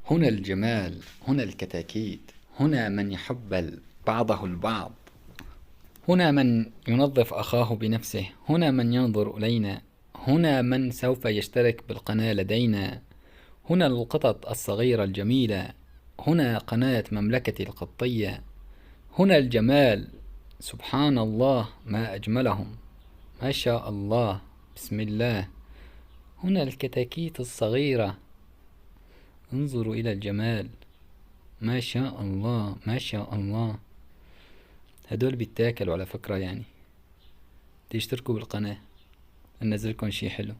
هنا الجمال، هنا الكتاكيت، هنا من يحب بعضه البعض، هنا من ينظف أخاه بنفسه، هنا من ينظر إلينا، هنا من سوف يشترك بالقناة لدينا، هنا القطط الصغيرة الجميلة، هنا قناة مملكة القطية، هنا الجمال. سبحان الله ما أجملهم، ما شاء الله، بسم الله. هنا الكتاكيت الصغيرة، انظروا إلى الجمال، ما شاء الله ما شاء الله. هدول بيتاكلوا على فكرة، يعني تشتركوا بالقناة ننزلكم شي حلو.